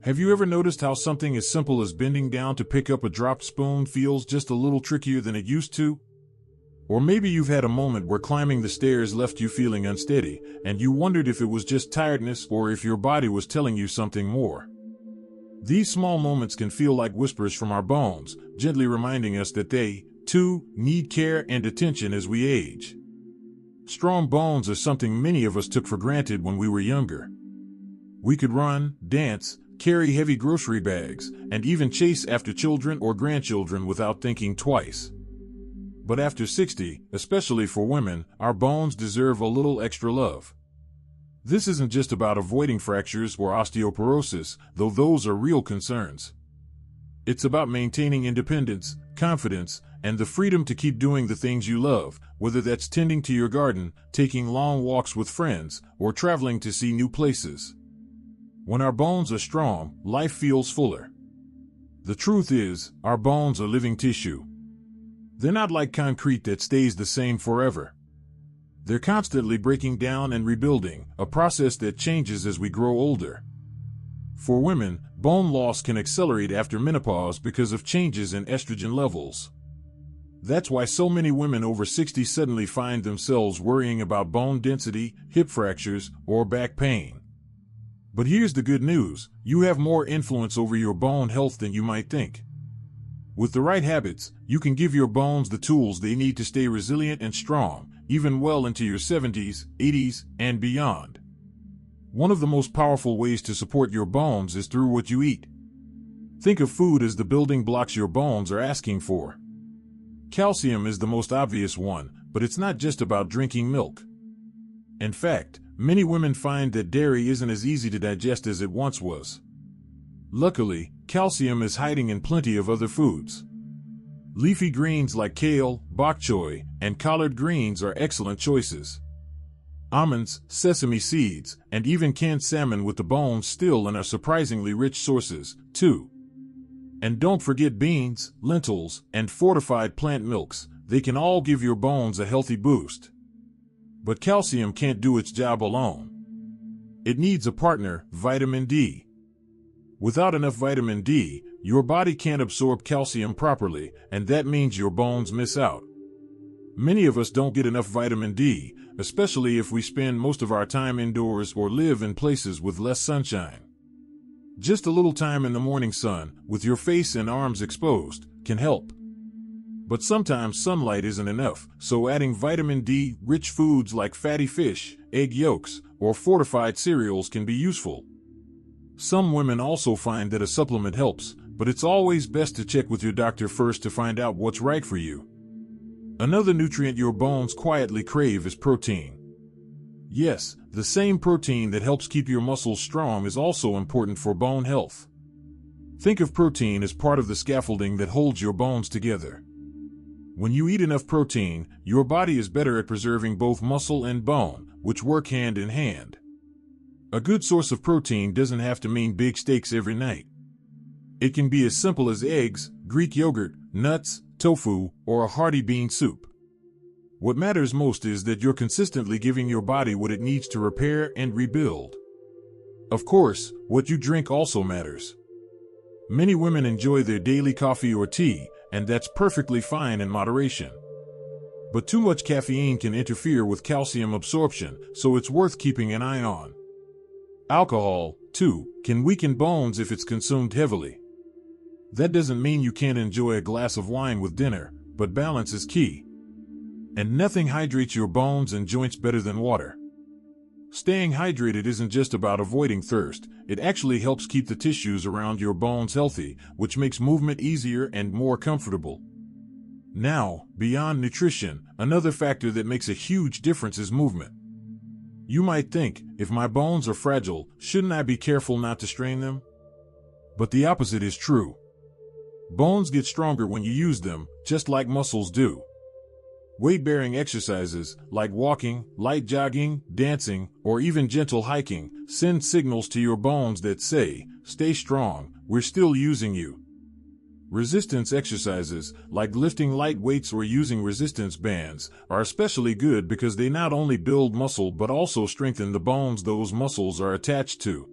Have you ever noticed how something as simple as bending down to pick up a dropped spoon feels just a little trickier than it used to? Or maybe you've had a moment where climbing the stairs left you feeling unsteady, and you wondered if it was just tiredness or if your body was telling you something more. These small moments can feel like whispers from our bones, gently reminding us that they, too, need care and attention as we age. Strong bones are something many of us took for granted when we were younger. We could run, dance, carry heavy grocery bags, and even chase after children or grandchildren without thinking twice. But after 60, especially for women, our bones deserve a little extra love. This isn't just about avoiding fractures or osteoporosis, though those are real concerns. It's about maintaining independence, confidence, and the freedom to keep doing the things you love, whether that's tending to your garden, taking long walks with friends, or traveling to see new places. When our bones are strong, life feels fuller. The truth is, our bones are living tissue. They're not like concrete that stays the same forever. They're constantly breaking down and rebuilding, a process that changes as we grow older. For women, bone loss can accelerate after menopause because of changes in estrogen levels. That's why so many women over 60 suddenly find themselves worrying about bone density, hip fractures, or back pain. But here's the good news: you have more influence over your bone health than you might think. With the right habits, you can give your bones the tools they need to stay resilient and strong, even well into your 70s, 80s, and beyond. One of the most powerful ways to support your bones is through what you eat. Think of food as the building blocks your bones are asking for. Calcium is the most obvious one, but it's not just about drinking milk. In fact, many women find that dairy isn't as easy to digest as it once was. Luckily, calcium is hiding in plenty of other foods. Leafy greens like kale, bok choy, and collard greens are excellent choices. Almonds, sesame seeds, and even canned salmon with the bones still in are surprisingly rich sources, too. And don't forget beans, lentils, and fortified plant milks. They can all give your bones a healthy boost. But calcium can't do its job alone. It needs a partner, vitamin D. Without enough vitamin D, your body can't absorb calcium properly, and that means your bones miss out. Many of us don't get enough vitamin D, especially if we spend most of our time indoors or live in places with less sunshine. Just a little time in the morning sun, with your face and arms exposed, can help. But sometimes sunlight isn't enough, so adding vitamin D-rich foods like fatty fish, egg yolks, or fortified cereals can be useful. Some women also find that a supplement helps, but it's always best to check with your doctor first to find out what's right for you. Another nutrient your bones quietly crave is protein. Yes, the same protein that helps keep your muscles strong is also important for bone health. Think of protein as part of the scaffolding that holds your bones together. When you eat enough protein, your body is better at preserving both muscle and bone, which work hand in hand. A good source of protein doesn't have to mean big steaks every night. It can be as simple as eggs, Greek yogurt, nuts, tofu, or a hearty bean soup. What matters most is that you're consistently giving your body what it needs to repair and rebuild. Of course, what you drink also matters. Many women enjoy their daily coffee or tea, and that's perfectly fine in moderation. But too much caffeine can interfere with calcium absorption, so it's worth keeping an eye on. Alcohol, too, can weaken bones if it's consumed heavily. That doesn't mean you can't enjoy a glass of wine with dinner, but balance is key. And nothing hydrates your bones and joints better than water. Staying hydrated isn't just about avoiding thirst, it actually helps keep the tissues around your bones healthy, which makes movement easier and more comfortable. Now, beyond nutrition, another factor that makes a huge difference is movement. You might think, if my bones are fragile, shouldn't I be careful not to strain them? But the opposite is true. Bones get stronger when you use them, just like muscles do. Weight-bearing exercises, like walking, light jogging, dancing, or even gentle hiking, send signals to your bones that say, "Stay strong, we're still using you." Resistance exercises, like lifting light weights or using resistance bands, are especially good because they not only build muscle but also strengthen the bones those muscles are attached to.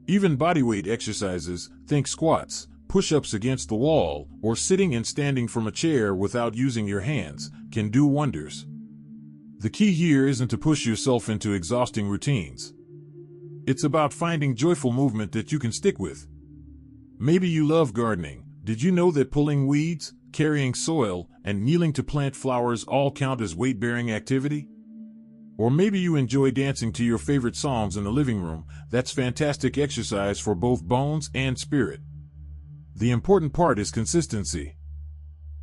Even bodyweight exercises, think squats, push-ups against the wall, or sitting and standing from a chair without using your hands, can do wonders. The key here isn't to push yourself into exhausting routines. It's about finding joyful movement that you can stick with. Maybe you love gardening. Did you know that pulling weeds, carrying soil, and kneeling to plant flowers all count as weight-bearing activity? Or maybe you enjoy dancing to your favorite songs in the living room. That's fantastic exercise for both bones and spirit. The important part is consistency.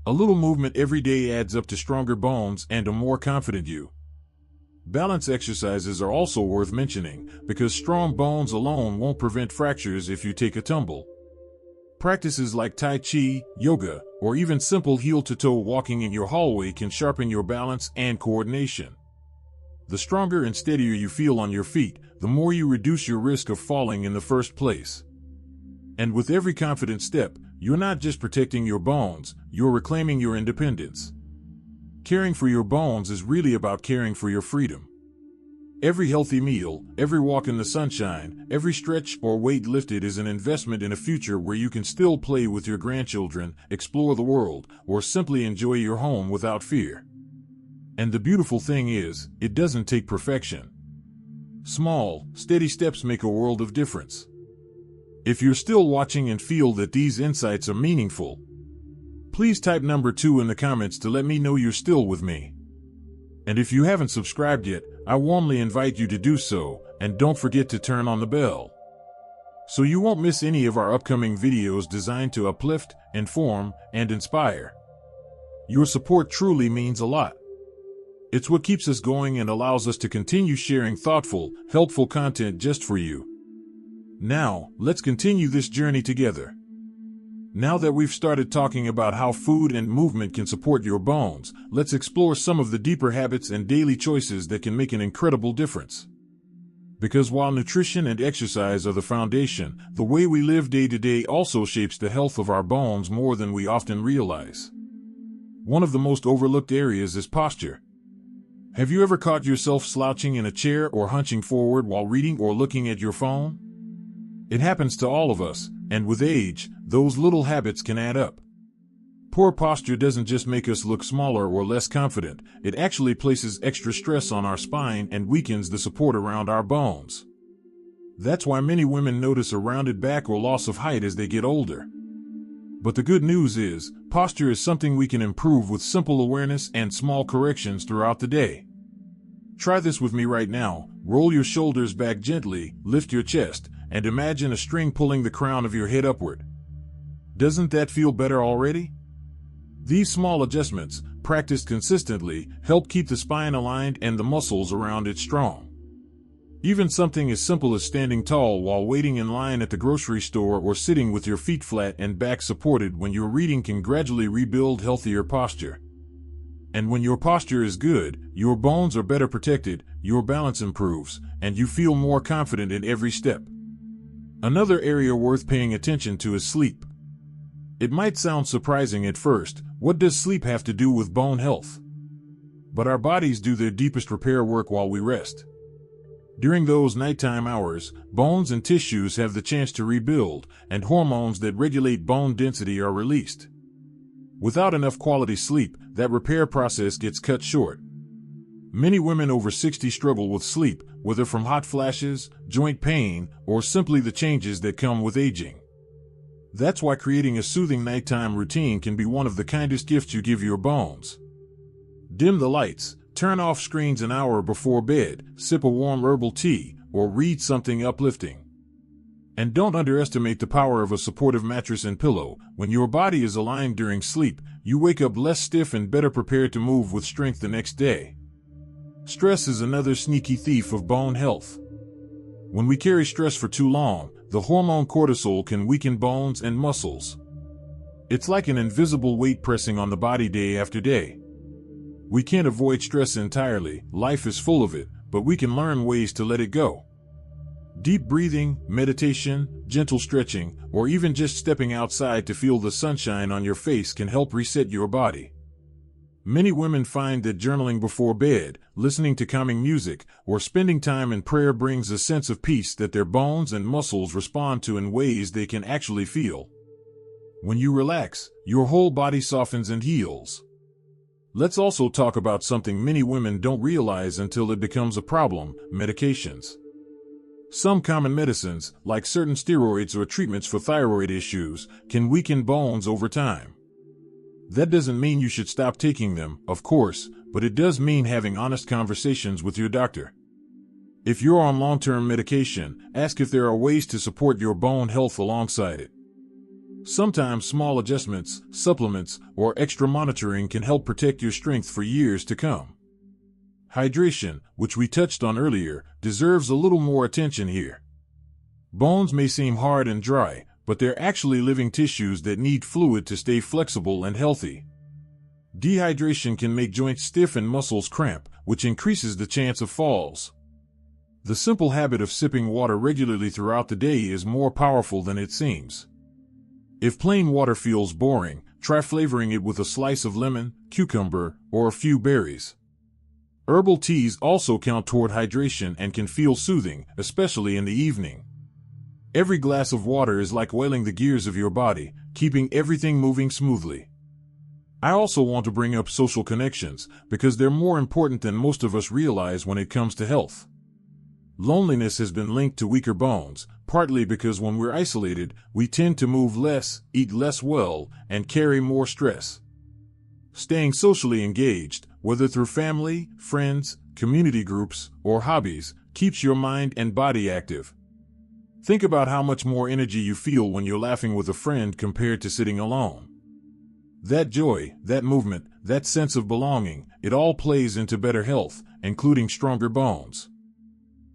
A little movement every day adds up to stronger bones and a more confident you. Balance exercises are also worth mentioning, because strong bones alone won't prevent fractures if you take a tumble. Practices like Tai Chi, yoga, or even simple heel-to-toe walking in your hallway can sharpen your balance and coordination. The stronger and steadier you feel on your feet, the more you reduce your risk of falling in the first place. And with every confident step, you're not just protecting your bones, you're reclaiming your independence. Caring for your bones is really about caring for your freedom. Every healthy meal, every walk in the sunshine, every stretch or weight lifted is an investment in a future where you can still play with your grandchildren, explore the world, or simply enjoy your home without fear. And the beautiful thing is, it doesn't take perfection. Small, steady steps make a world of difference. If you're still watching and feel that these insights are meaningful, please type number 2 in the comments to let me know you're still with me. And if you haven't subscribed yet, I warmly invite you to do so, and don't forget to turn on the bell, so you won't miss any of our upcoming videos designed to uplift, inform, and inspire. Your support truly means a lot. It's what keeps us going and allows us to continue sharing thoughtful, helpful content just for you. Now, let's continue this journey together. Now that we've started talking about how food and movement can support your bones, let's explore some of the deeper habits and daily choices that can make an incredible difference. Because while nutrition and exercise are the foundation, the way we live day to day also shapes the health of our bones more than we often realize. One of the most overlooked areas is posture. Have you ever caught yourself slouching in a chair or hunching forward while reading or looking at your phone? It happens to all of us, and with age, those little habits can add up. Poor posture doesn't just make us look smaller or less confident, it actually places extra stress on our spine and weakens the support around our bones. That's why many women notice a rounded back or loss of height as they get older. But the good news is, posture is something we can improve with simple awareness and small corrections throughout the day. Try this with me right now. Roll your shoulders back gently, lift your chest, and imagine a string pulling the crown of your head upward. Doesn't that feel better already? These small adjustments, practiced consistently, help keep the spine aligned and the muscles around it strong. Even something as simple as standing tall while waiting in line at the grocery store or sitting with your feet flat and back supported when you're reading can gradually rebuild healthier posture. And when your posture is good, your bones are better protected, your balance improves, and you feel more confident in every step. Another area worth paying attention to is sleep. It might sound surprising at first, what does sleep have to do with bone health? But our bodies do their deepest repair work while we rest. During those nighttime hours, bones and tissues have the chance to rebuild, and hormones that regulate bone density are released. Without enough quality sleep, that repair process gets cut short. Many women over 60 struggle with sleep, whether from hot flashes, joint pain, or simply the changes that come with aging. That's why creating a soothing nighttime routine can be one of the kindest gifts you give your bones. Dim the lights, turn off screens an hour before bed, sip a warm herbal tea, or read something uplifting. And don't underestimate the power of a supportive mattress and pillow. When your body is aligned during sleep, you wake up less stiff and better prepared to move with strength the next day. Stress is another sneaky thief of bone health. When we carry stress for too long, the hormone cortisol can weaken bones and muscles. It's like an invisible weight pressing on the body day after day. We can't avoid stress entirely, life is full of it, but we can learn ways to let it go. Deep breathing, meditation, gentle stretching, or even just stepping outside to feel the sunshine on your face can help reset your body. Many women find that journaling before bed, listening to calming music, or spending time in prayer brings a sense of peace that their bones and muscles respond to in ways they can actually feel. When you relax, your whole body softens and heals. Let's also talk about something many women don't realize until it becomes a problem: medications. Some common medicines, like certain steroids or treatments for thyroid issues, can weaken bones over time. That doesn't mean you should stop taking them, of course, but it does mean having honest conversations with your doctor. If you're on long-term medication, ask if there are ways to support your bone health alongside it. Sometimes small adjustments, supplements, or extra monitoring can help protect your strength for years to come. Hydration, which we touched on earlier, deserves a little more attention here. Bones may seem hard and dry, but they're actually living tissues that need fluid to stay flexible and healthy. Dehydration can make joints stiff and muscles cramp, which increases the chance of falls. The simple habit of sipping water regularly throughout the day is more powerful than it seems. If plain water feels boring, try flavoring it with a slice of lemon, cucumber, or a few berries. Herbal teas also count toward hydration and can feel soothing, especially in the evening. Every glass of water is like oiling the gears of your body, keeping everything moving smoothly. I also want to bring up social connections, because they're more important than most of us realize when it comes to health. Loneliness has been linked to weaker bones, partly because when we're isolated, we tend to move less, eat less well, and carry more stress. Staying socially engaged, whether through family, friends, community groups, or hobbies, keeps your mind and body active. Think about how much more energy you feel when you're laughing with a friend compared to sitting alone. That joy, that movement, that sense of belonging, it all plays into better health, including stronger bones.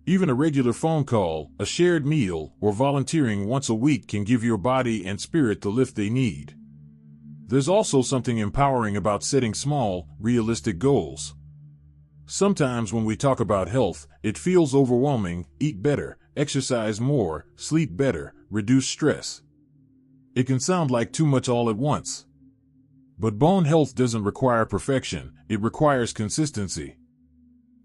Even a regular phone call, a shared meal, or volunteering once a week can give your body and spirit the lift they need. There's also something empowering about setting small, realistic goals. Sometimes when we talk about health, it feels overwhelming: eat better, exercise more, sleep better, reduce stress. It can sound like too much all at once. But bone health doesn't require perfection, it requires consistency.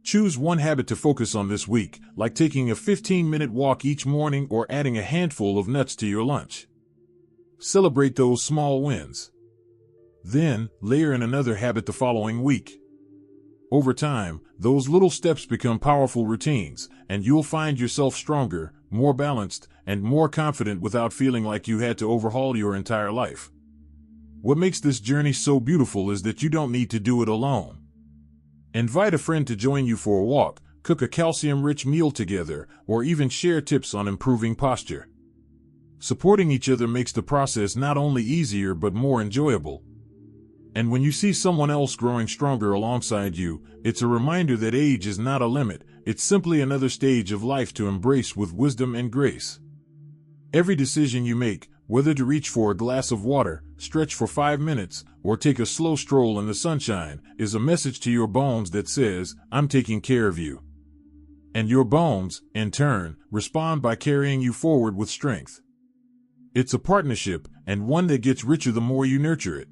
Choose one habit to focus on this week, like taking a 15-minute walk each morning or adding a handful of nuts to your lunch. Celebrate those small wins. Then, layer in another habit the following week. Over time, those little steps become powerful routines, and you'll find yourself stronger, more balanced, and more confident without feeling like you had to overhaul your entire life. What makes this journey so beautiful is that you don't need to do it alone. Invite a friend to join you for a walk, cook a calcium-rich meal together, or even share tips on improving posture. Supporting each other makes the process not only easier but more enjoyable. And when you see someone else growing stronger alongside you, it's a reminder that age is not a limit, it's simply another stage of life to embrace with wisdom and grace. Every decision you make, whether to reach for a glass of water, stretch for 5 minutes, or take a slow stroll in the sunshine, is a message to your bones that says, "I'm taking care of you." And your bones, in turn, respond by carrying you forward with strength. It's a partnership, and one that gets richer the more you nurture it.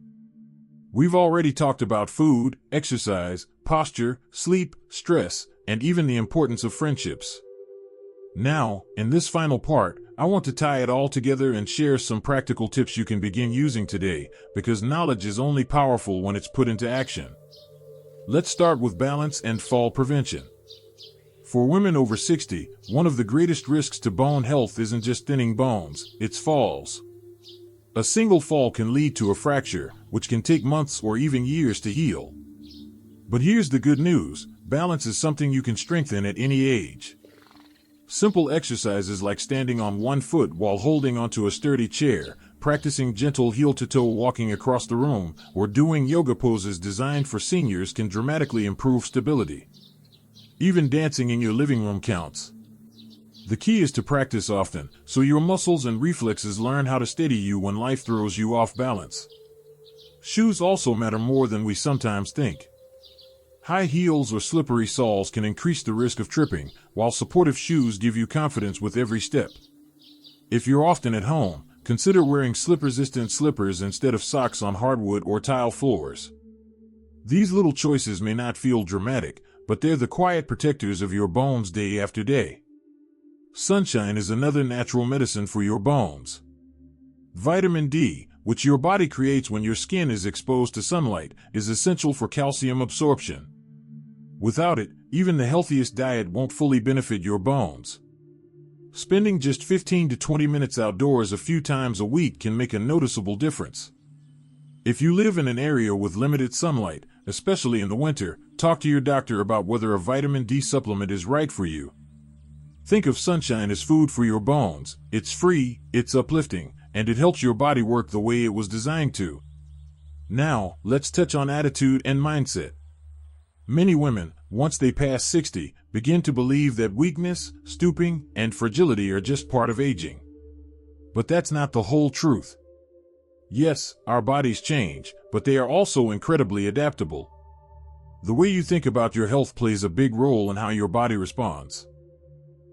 We've already talked about food, exercise, posture, sleep, stress, and even the importance of friendships. Now, in this final part, I want to tie it all together and share some practical tips you can begin using today, because knowledge is only powerful when it's put into action. Let's start with balance and fall prevention. For women over 60, one of the greatest risks to bone health isn't just thinning bones, it's falls. A single fall can lead to a fracture, which can take months or even years to heal. But here's the good news: balance is something you can strengthen at any age. Simple exercises like standing on one foot while holding onto a sturdy chair, practicing gentle heel-to-toe walking across the room, or doing yoga poses designed for seniors can dramatically improve stability. Even dancing in your living room counts. The key is to practice often, so your muscles and reflexes learn how to steady you when life throws you off balance. Shoes also matter more than we sometimes think. High heels or slippery soles can increase the risk of tripping, while supportive shoes give you confidence with every step. If you're often at home, consider wearing slip-resistant slippers instead of socks on hardwood or tile floors. These little choices may not feel dramatic, but they're the quiet protectors of your bones day after day. Sunshine is another natural medicine for your bones. Vitamin D, which your body creates when your skin is exposed to sunlight, is essential for calcium absorption. Without it, even the healthiest diet won't fully benefit your bones. Spending just 15 to 20 minutes outdoors a few times a week can make a noticeable difference. If you live in an area with limited sunlight, especially in the winter, talk to your doctor about whether a vitamin D supplement is right for you. Think of sunshine as food for your bones. It's free, it's uplifting, and it helps your body work the way it was designed to. Now, let's touch on attitude and mindset. Many women, once they pass 60, begin to believe that weakness, stooping, and fragility are just part of aging. But that's not the whole truth. Yes, our bodies change, but they are also incredibly adaptable. The way you think about your health plays a big role in how your body responds.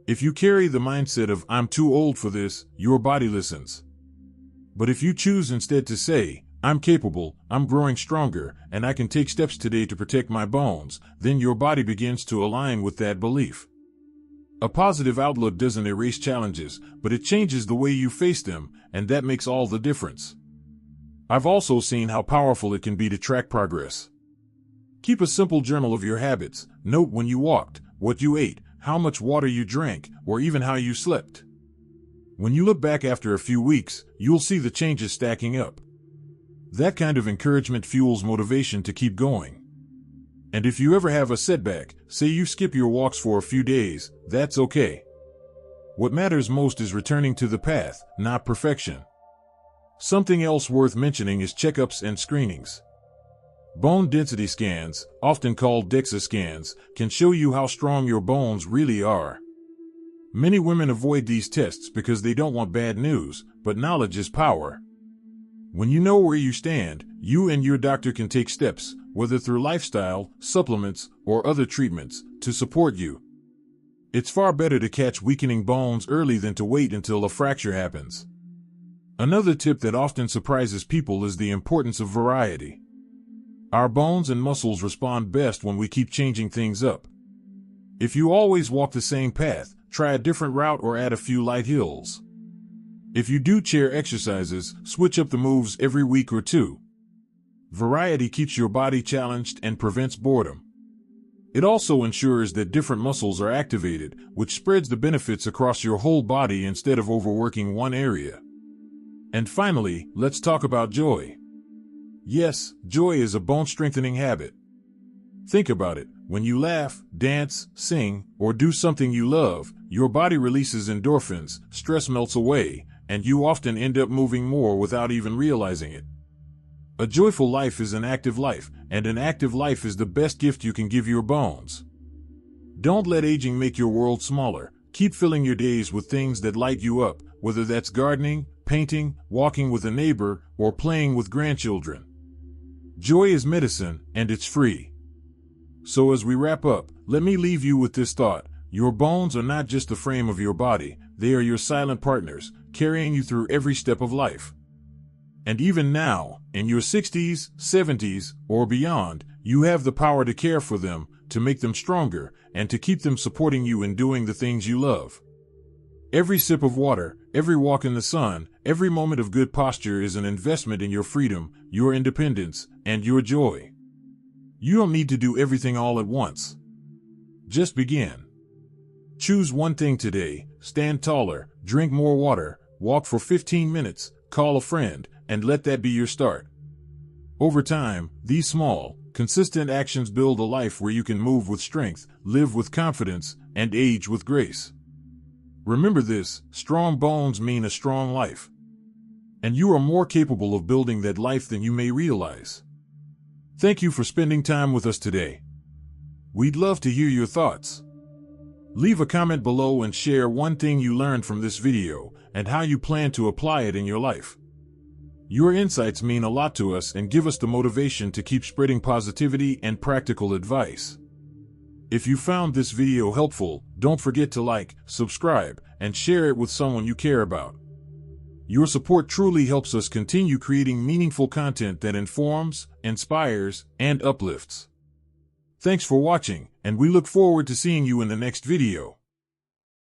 If you carry the mindset of "I'm too old for this," your body listens. But if you choose instead to say, "I'm capable, I'm growing stronger, and I can take steps today to protect my bones," then your body begins to align with that belief. A positive outlook doesn't erase challenges, but it changes the way you face them, and that makes all the difference. I've also seen how powerful it can be to track progress. Keep a simple journal of your habits. Note when you walked, what you ate, how much water you drank, or even how you slept. When you look back after a few weeks, you'll see the changes stacking up. That kind of encouragement fuels motivation to keep going. And if you ever have a setback, say you skip your walks for a few days, that's okay. What matters most is returning to the path, not perfection. Something else worth mentioning is checkups and screenings. Bone density scans, often called DEXA scans, can show you how strong your bones really are. Many women avoid these tests because they don't want bad news, but knowledge is power. When you know where you stand, you and your doctor can take steps, whether through lifestyle, supplements, or other treatments, to support you. It's far better to catch weakening bones early than to wait until a fracture happens. Another tip that often surprises people is the importance of variety. Our bones and muscles respond best when we keep changing things up. If you always walk the same path, try a different route or add a few light hills. If you do chair exercises, switch up the moves every week or two. Variety keeps your body challenged and prevents boredom. It also ensures that different muscles are activated, which spreads the benefits across your whole body instead of overworking one area. And finally, let's talk about joy. Yes, joy is a bone-strengthening habit. Think about it. When you laugh, dance, sing, or do something you love, your body releases endorphins, stress melts away, and you often end up moving more without even realizing it. A joyful life is an active life, and an active life is the best gift you can give your bones. Don't let aging make your world smaller. Keep filling your days with things that light you up, whether that's gardening, painting, walking with a neighbor, or playing with grandchildren. Joy is medicine, and it's free. So as we wrap up, let me leave you with this thought. Your bones are not just the frame of your body, they are your silent partners, carrying you through every step of life. And even now, in your 60s, 70s, or beyond, you have the power to care for them, to make them stronger, and to keep them supporting you in doing the things you love. Every sip of water, every walk in the sun, every moment of good posture is an investment in your freedom, your independence, and your joy. You don't need to do everything all at once. Just begin. Choose one thing today, stand taller, drink more water, walk for 15 minutes, call a friend, and let that be your start. Over time, these small, consistent actions build a life where you can move with strength, live with confidence, and age with grace. Remember this, strong bones mean a strong life. And you are more capable of building that life than you may realize. Thank you for spending time with us today. We'd love to hear your thoughts. Leave a comment below and share one thing you learned from this video and how you plan to apply it in your life. Your insights mean a lot to us and give us the motivation to keep spreading positivity and practical advice. If you found this video helpful, don't forget to like, subscribe, and share it with someone you care about. Your support truly helps us continue creating meaningful content that informs, inspires, and uplifts. Thanks for watching, and we look forward to seeing you in the next video.